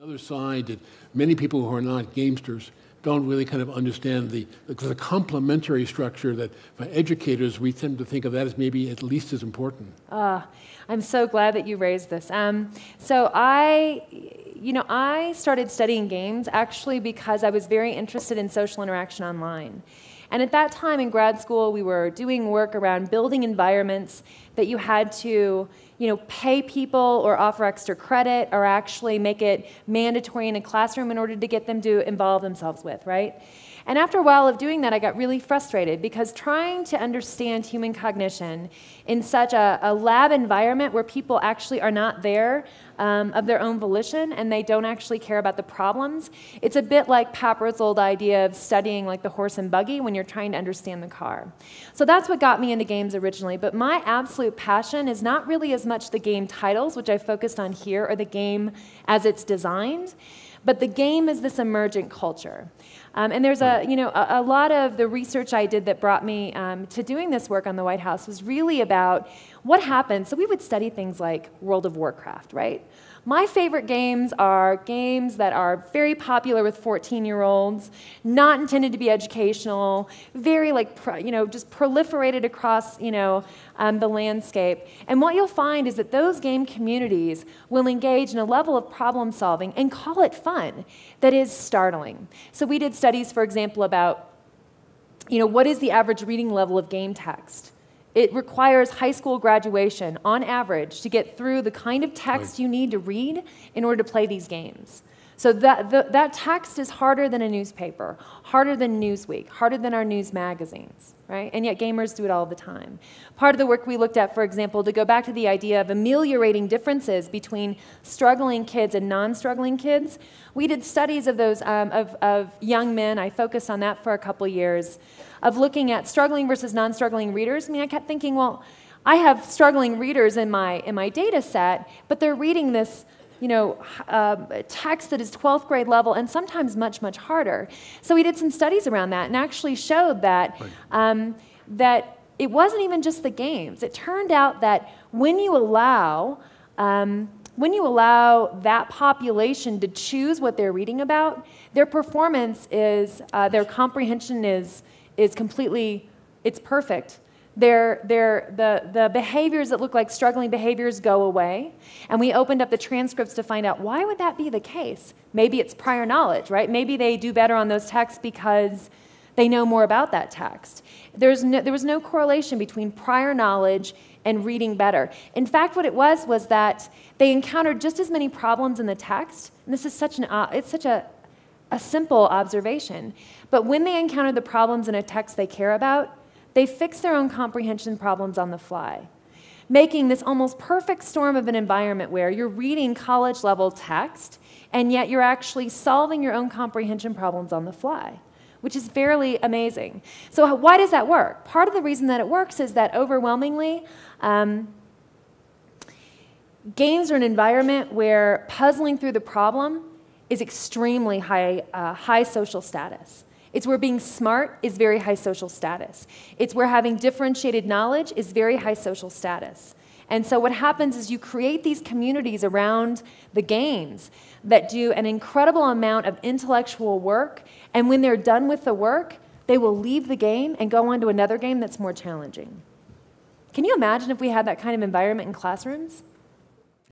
The other side that many people who are not gamesters don't really kind of understand the complementary structure that for educators we tend to think of that as maybe at least as important. I'm so glad that you raised this. So I started studying games actually because I was very interested in social interaction online. And at that time in grad school, we were doing work around building environments that you had to, pay people or offer extra credit or actually make it mandatory in a classroom in order to get them to involve themselves with, right? And after a while of doing that, I got really frustrated because trying to understand human cognition in such a lab environment where people actually are not there of their own volition and they don't actually care about the problems, it's a bit like Papar's old idea of studying like the horse and buggy when you're trying to understand the car. So that's what got me into games originally, but my absolute passion is not really as much the game titles, which I focused on here, or the game as it's designed, but the game is this emergent culture. And there's a lot of the research I did that brought me to doing this work on the White House was really about what happens. So we would study things like World of Warcraft, right? My favorite games are games that are very popular with 14-year-olds, not intended to be educational, very just proliferated across the landscape. And what you'll find is that those game communities will engage in a level of problem solving and call it fun that is startling. So we did studies, for example, about what is the average reading level of game text. It requires high school graduation, on average, to get through the kind of text you need to read in order to play these games. So that text is harder than a newspaper, harder than Newsweek, harder than our news magazines, right? And yet gamers do it all the time. Part of the work we looked at, for example, to go back to the idea of ameliorating differences between struggling kids and non-struggling kids, we did studies of those of young men. I focused on that for a couple years, of looking at struggling versus non-struggling readers. I kept thinking, well, I have struggling readers in my data set, but they're reading this text that is 12th grade level and sometimes much, much harder. So we did some studies around that and actually showed that, that it wasn't even just the games. It turned out that when you allow that population to choose what they're reading about, their performance is, their comprehension is completely, it's perfect. The behaviors that look like struggling behaviors go away. And we opened up the transcripts to find out why would that be the case? Maybe it's prior knowledge, right? Maybe they do better on those texts because they know more about that text. There was no correlation between prior knowledge and reading better. In fact, what it was that they encountered just as many problems in the text, and this is such a simple observation, but when they encountered the problems in a text they care about, they fix their own comprehension problems on the fly, making this almost perfect storm of an environment where you're reading college-level text, and yet you're actually solving your own comprehension problems on the fly, which is fairly amazing. So why does that work? Part of the reason that it works is that overwhelmingly, games are an environment where puzzling through the problem is extremely high social status. It's where being smart is very high social status. It's where having differentiated knowledge is very high social status. And so what happens is you create these communities around the games that do an incredible amount of intellectual work, and when they're done with the work, they will leave the game and go on to another game that's more challenging. Can you imagine if we had that kind of environment in classrooms?